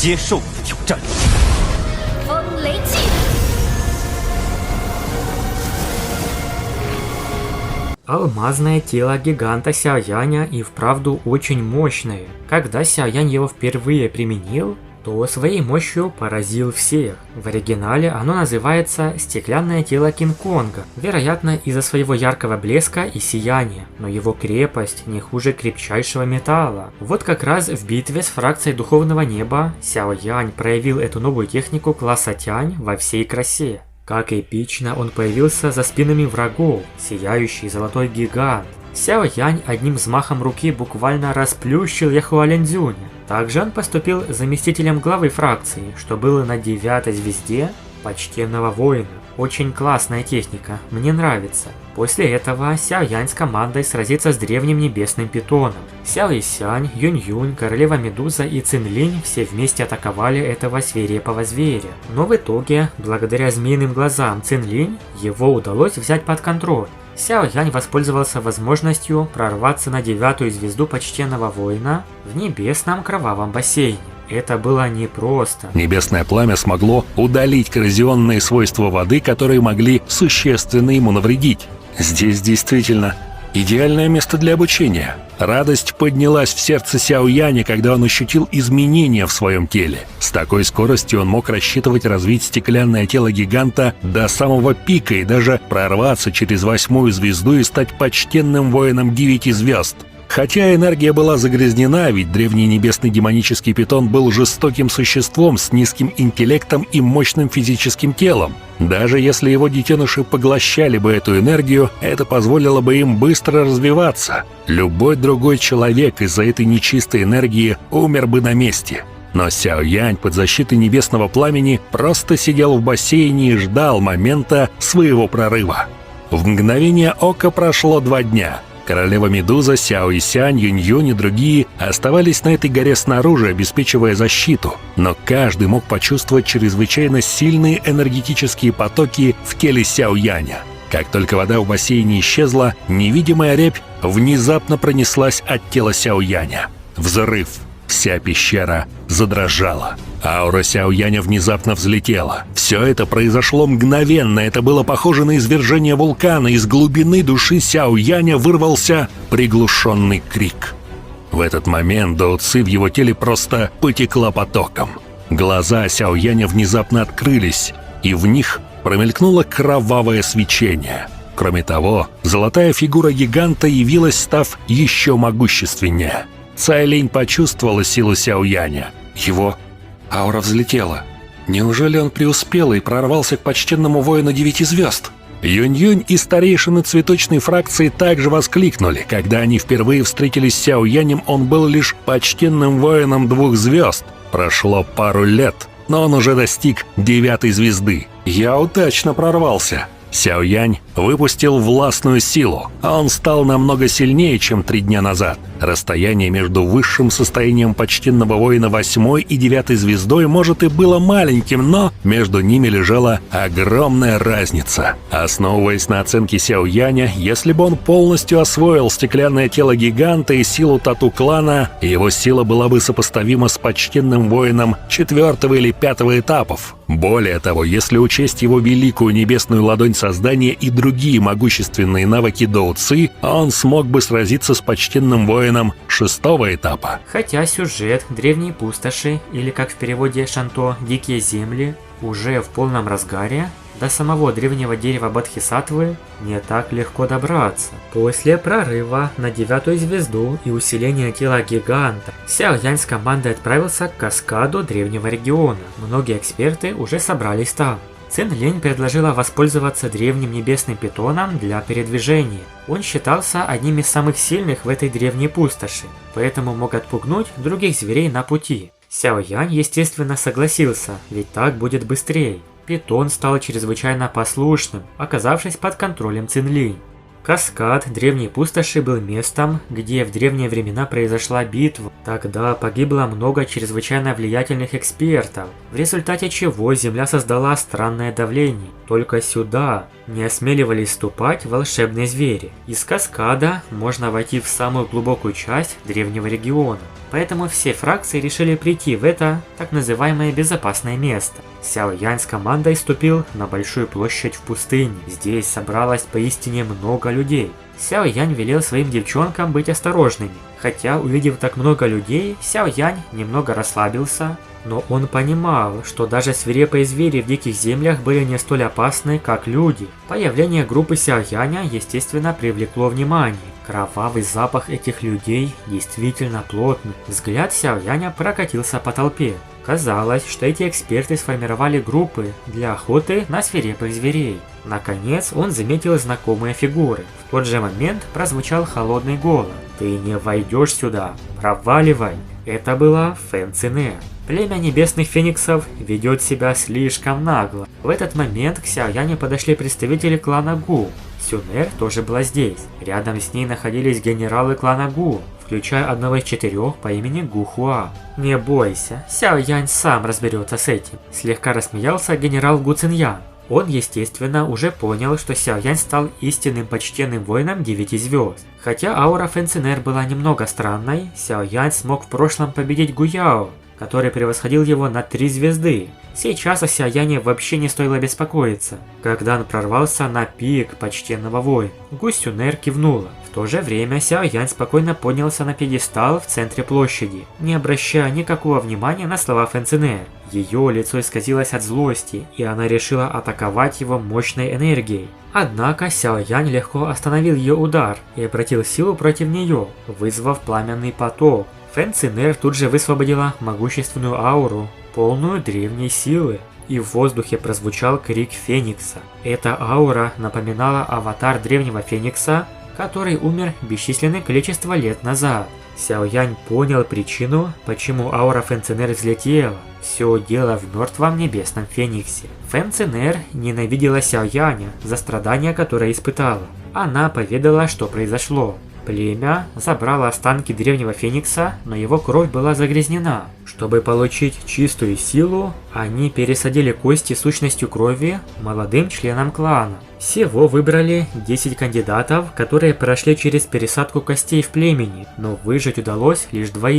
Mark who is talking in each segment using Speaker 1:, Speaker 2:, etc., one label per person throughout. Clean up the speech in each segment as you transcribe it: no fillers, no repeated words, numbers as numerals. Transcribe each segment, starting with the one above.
Speaker 1: 接受我的挑战。
Speaker 2: 风雷击。
Speaker 3: Алмазное тело гиганта Сяояня и вправду очень мощное. Когда Сяоянь его впервые применил, то своей мощью поразил всех. В оригинале оно называется «Стеклянное тело Кинг-Конга», вероятно из-за своего яркого блеска и сияния, но его крепость не хуже крепчайшего металла. Вот как раз в битве с фракцией Духовного Неба Сяоянь проявил эту новую технику класса Тянь во всей красе. Как эпично он появился за спинами врагов, сияющий золотой гигант. Сяоянь одним взмахом руки буквально расплющил Яхуаляньцзюня. Также он поступил заместителем главы фракции, что было на 9-й звезде почтенного воина. Очень классная техника, мне нравится. После этого Сяоянь с командой сразится с древним небесным питоном. Сяо Исянь, Юнь-Юнь, королева Медуза и Цинлинь все вместе атаковали этого свирепого зверя. Но в итоге, благодаря змеиным глазам Цинлинь, его удалось взять под контроль. Сяоянь воспользовался возможностью прорваться на 9-ю звезду почтенного воина в небесном кровавом бассейне. Это было непросто.
Speaker 4: Небесное пламя смогло удалить коррозионные свойства воды, которые могли существенно ему навредить. Здесь действительно идеальное место для обучения. Радость поднялась в сердце Сяояня, когда он ощутил изменения в своем теле. С такой скоростью он мог рассчитывать развить стеклянное тело гиганта до самого пика и даже прорваться через 8-ю звезду и стать почтенным воином 9 звезд. Хотя энергия была загрязнена, ведь древний небесный демонический питон был жестоким существом с низким интеллектом и мощным физическим телом. Даже если его детеныши поглощали бы эту энергию, это позволило бы им быстро развиваться. Любой другой человек из-за этой нечистой энергии умер бы на месте. Но Сяоянь под защитой небесного пламени просто сидел в бассейне и ждал момента своего прорыва. В мгновение ока прошло 2 дня. Королева Медуза, Сяо Исянь, Юнь-Юнь и другие оставались на этой горе снаружи, обеспечивая защиту. Но каждый мог почувствовать чрезвычайно сильные энергетические потоки в теле Сяояня. Как только вода в бассейне исчезла, невидимая рябь внезапно пронеслась от тела Сяояня. Взрыв. Вся пещера задрожала. Аура Сяояня внезапно взлетела. Все это произошло мгновенно. Это было похоже на извержение вулкана. Из глубины души Сяояня вырвался приглушенный крик. В этот момент Дао Ци в его теле просто потекла потоком. Глаза Сяояня внезапно открылись, и в них промелькнуло кровавое свечение. Кроме того, золотая фигура гиганта явилась, став еще могущественнее. Цайлинь почувствовала силу Сяояня. Его аура взлетела. Неужели он преуспел и прорвался к почтенному воину 9 звезд? Юнь-Юнь и старейшины цветочной фракции также воскликнули. Когда они впервые встретились с Сяоянем, он был лишь почтенным воином 2 звезд. Прошло пару лет, но он уже достиг 9-й звезды. Я удачно прорвался. Сяоянь выпустил властную силу, а он стал намного сильнее, чем 3 дня назад. Расстояние между высшим состоянием почтенного воина 8-й и 9-й звездой может и было маленьким, но между ними лежала огромная разница. Основываясь на оценке Сяояня, если бы он полностью освоил стеклянное тело гиганта и силу тату-клана, его сила была бы сопоставима с почтенным воином 4-го или 5-го этапов. Более того, если учесть его великую небесную ладонь создания и другие могущественные навыки Дао Ци, он смог бы сразиться с почтенным воином 6-го этапа.
Speaker 3: Хотя сюжет Древней Пустоши, или как в переводе Шанто «Дикие земли», уже в полном разгаре, до самого древнего дерева Бодхисаттвы не так легко добраться. После прорыва на 9-ю звезду и усиления тела гиганта, Сяоянь с командой отправился к каскаду древнего региона. Многие эксперты уже собрались там. Цинлинь предложила воспользоваться древним небесным питоном для передвижения. Он считался одним из самых сильных в этой древней пустоши, поэтому мог отпугнуть других зверей на пути. Сяоянь, естественно, согласился, ведь так будет быстрее. Питон стал чрезвычайно послушным, оказавшись под контролем Цинлинь. Каскад древней пустоши был местом, где в древние времена произошла битва. Тогда погибло много чрезвычайно влиятельных экспертов, в результате чего Земля создала странное давление. Только сюда не осмеливались ступать волшебные звери. Из каскада можно войти в самую глубокую часть древнего региона. Поэтому все фракции решили прийти в это так называемое безопасное место. Сяо Янь с командой ступил на большую площадь в пустыне. Здесь собралось поистине много людей. Сяо Янь велел своим девчонкам быть осторожными. Хотя, увидев так много людей, Сяо Янь немного расслабился. Но он понимал, что даже свирепые звери в диких землях были не столь опасны, как люди. Появление группы Сяо Яня, естественно, привлекло внимание. Кровавый запах этих людей действительно плотный. Взгляд Сяо Яня прокатился по толпе. Казалось, что эти эксперты сформировали группы для охоты на свирепых зверей. Наконец, он заметил знакомые фигуры. В тот же момент прозвучал холодный голос. «Ты не войдешь сюда! Проваливай!» Это была Фэн Цинэр. Племя небесных фениксов ведет себя слишком нагло. В этот момент к Сяо Яню подошли представители клана Гу. Сюнэр тоже была здесь. Рядом с ней находились генералы клана Гу, включая одного из 4 по имени Гу Хуа. «Не бойся, Сяо Янь сам разберется с этим», – слегка рассмеялся генерал Гу Циньян. Он, естественно, уже понял, что Сяо Янь стал истинным почтенным воином 9 звезд. Хотя аура Фэн Цинэр была немного странной, Сяо Янь смог в прошлом победить Гу Яо, который превосходил его на 3 звезды. Сейчас о Сяо Яне вообще не стоило беспокоиться, когда он прорвался на пик почтенного воина. Гу Сюнэр кивнула. В то же время Сяо Янь спокойно поднялся на пьедестал в центре площади, не обращая никакого внимания на слова Фэн Цинэр. Ее лицо исказилось от злости, и она решила атаковать его мощной энергией. Однако Сяо Янь легко остановил ее удар и обратил силу против нее, вызвав пламенный поток. Фэн Цинэр тут же высвободила могущественную ауру, полную древней силы, и в воздухе прозвучал крик Феникса. Эта аура напоминала аватар древнего Феникса, который умер бесчисленное количество лет назад. Сяо Янь понял причину, почему аура Фэн Цинэр взлетела. Все дело в мертвом небесном Фениксе. Фэн Цинэр ненавидела Сяо Яня за страдания, которые испытала. Она поведала, что произошло. Племя забрало останки древнего Феникса, но его кровь была загрязнена. Чтобы получить чистую силу, они пересадили кости сущностью крови молодым членам клана. Всего выбрали 10 кандидатов, которые прошли через пересадку костей в племени, но выжить удалось лишь 2.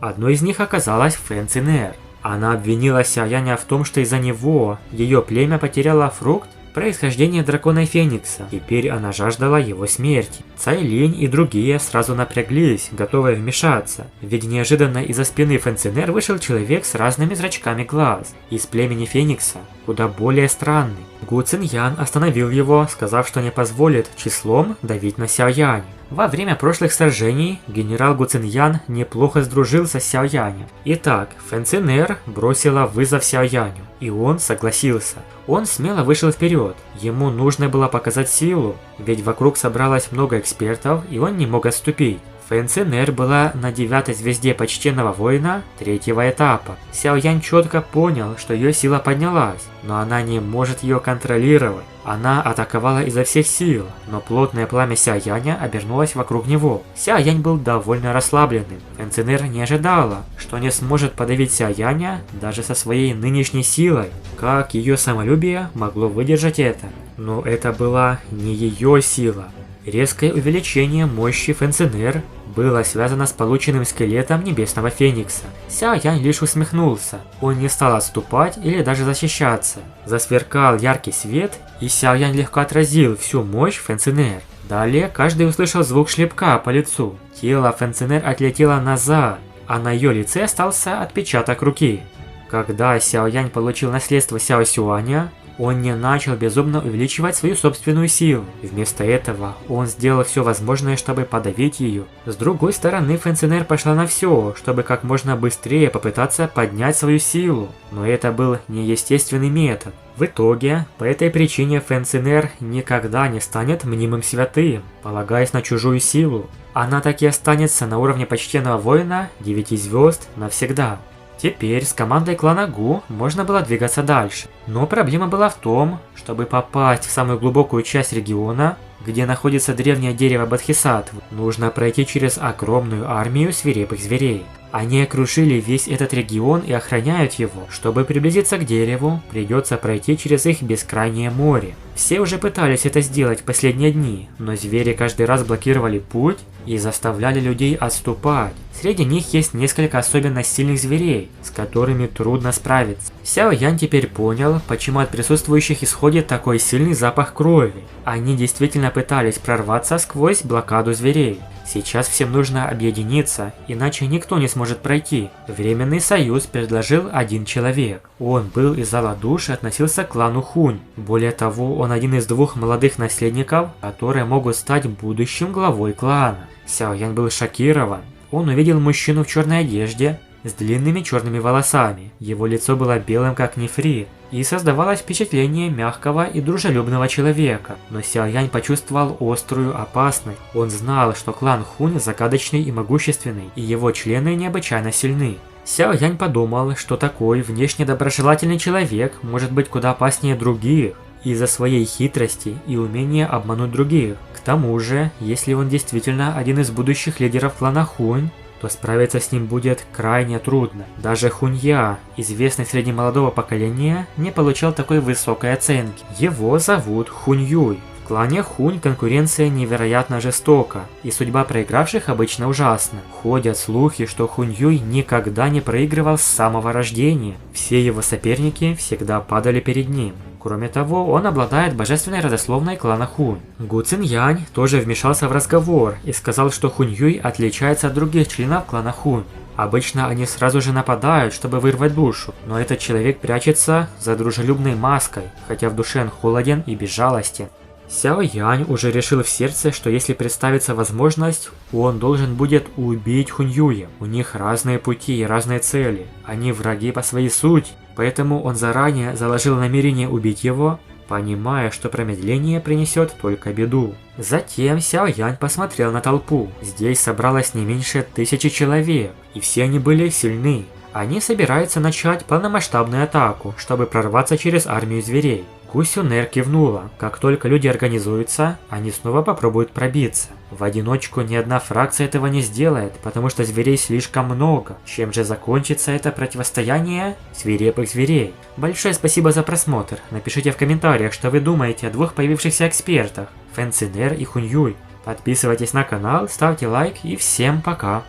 Speaker 3: Одной из них оказалась Фэн Цинэр. Она обвинила Сяо Яня в том, что из-за него ее племя потеряло фрукт происхождение дракона Феникса. Теперь она жаждала его смерти. Цай Линь и другие сразу напряглись, готовые вмешаться. Ведь неожиданно из-за спины Фэн Цинэр вышел человек с разными зрачками глаз, из племени Феникса, куда более странный. Гу Циньян остановил его, сказав, что не позволит числом давить на Сяо Яня. Во время прошлых сражений генерал Гу Циньян неплохо сдружился с Сяо Янем. Итак, Фэн Цинэр бросила вызов Сяо Яню, и он согласился. Он смело вышел вперед. Ему нужно было показать силу, ведь вокруг собралось много экспертов, и он не мог отступить. Фэн Цинэр была на 9-й звезде почтенного воина 3-го этапа. Сяо Янь четко понял, что ее сила поднялась, но она не может ее контролировать. Она атаковала изо всех сил, но плотное пламя Сяо Яня обернулось вокруг него. Сяо Янь был довольно расслабленным. Фэн Цинэр не ожидала, что не сможет подавить Сяо Яня даже со своей нынешней силой. Как ее самолюбие могло выдержать это? Но это была не ее сила. Резкое увеличение мощи Фэн Цинэр было связано с полученным скелетом небесного Феникса. Сяо Янь лишь усмехнулся. Он не стал отступать или даже защищаться. Засверкал яркий свет, и Сяо Янь легко отразил всю мощь Фэн Цинэр. Далее каждый услышал звук шлепка по лицу. Тело Фэн Цинэр отлетело назад, а на ее лице остался отпечаток руки. Когда Сяо Янь получил наследство Сяо Сюаня, он не начал безумно увеличивать свою собственную силу. Вместо этого он сделал все возможное, чтобы подавить ее. С другой стороны, Фэн Цинэр пошла на все, чтобы как можно быстрее попытаться поднять свою силу. Но это был неестественный метод. В итоге, по этой причине Фэн Цинэр никогда не станет мнимым святым, полагаясь на чужую силу. Она так и останется на уровне почтенного воина 9 звезд навсегда. Теперь с командой клана Гу можно было двигаться дальше. Но проблема была в том, чтобы попасть в самую глубокую часть региона, где находится древнее дерево Бодхисаттвы, нужно пройти через огромную армию свирепых зверей. Они окружили весь этот регион и охраняют его. Чтобы приблизиться к дереву, придется пройти через их бескрайнее море. Все уже пытались это сделать в последние дни, но звери каждый раз блокировали путь и заставляли людей отступать. Среди них есть несколько особенно сильных зверей, с которыми трудно справиться. Сяо Ян теперь понял, почему от присутствующих исходит такой сильный запах крови. Они действительно пытались прорваться сквозь блокаду зверей. Сейчас всем нужно объединиться, иначе никто не сможет пройти. Временный союз предложил один человек. Он был из зала душ и относился к клану Хунь. Более того, он один из двух молодых наследников, которые могут стать будущим главой клана. Сяо Ян был шокирован. Он увидел мужчину в черной одежде, с длинными черными волосами. Его лицо было белым как нефрит, и создавалось впечатление мягкого и дружелюбного человека. Но Сяо Янь почувствовал острую опасность. Он знал, что клан Хунь загадочный и могущественный, и его члены необычайно сильны. Сяо Янь подумал, что такой внешне доброжелательный человек может быть куда опаснее других из-за своей хитрости и умения обмануть других. К тому же, если он действительно один из будущих лидеров клана Хунь, то справиться с ним будет крайне трудно. Даже Хунья, известный среди молодого поколения, не получал такой высокой оценки. Его зовут Хунь Юй. В клане Хунь конкуренция невероятно жестока, и судьба проигравших обычно ужасна. Ходят слухи, что Хунь Юй никогда не проигрывал с самого рождения. Все его соперники всегда падали перед ним. Кроме того, он обладает божественной родословной клана Хунь. Гу Циньянь тоже вмешался в разговор и сказал, что Хунь Юй отличается от других членов клана Хунь. Обычно они сразу же нападают, чтобы вырвать душу, но этот человек прячется за дружелюбной маской, хотя в душе он холоден и безжалостен. Сяо Янь уже решил в сердце, что если представится возможность, он должен будет убить Хунь Юя. У них разные пути и разные цели. Они враги по своей сути, поэтому он заранее заложил намерение убить его, понимая, что промедление принесет только беду. Затем Сяо Янь посмотрел на толпу. Здесь собралось не меньше 1000 человек, и все они были сильны. Они собираются начать полномасштабную атаку, чтобы прорваться через армию зверей. Ку Сюнер кивнула. Как только люди организуются, они снова попробуют пробиться. В одиночку ни одна фракция этого не сделает, потому что зверей слишком много. Чем же закончится это противостояние свирепых зверей? Большое спасибо за просмотр. Напишите в комментариях, что вы думаете о двух появившихся экспертах, Фэн Цинер и Хунь Юй. Подписывайтесь на канал, ставьте лайк и всем пока.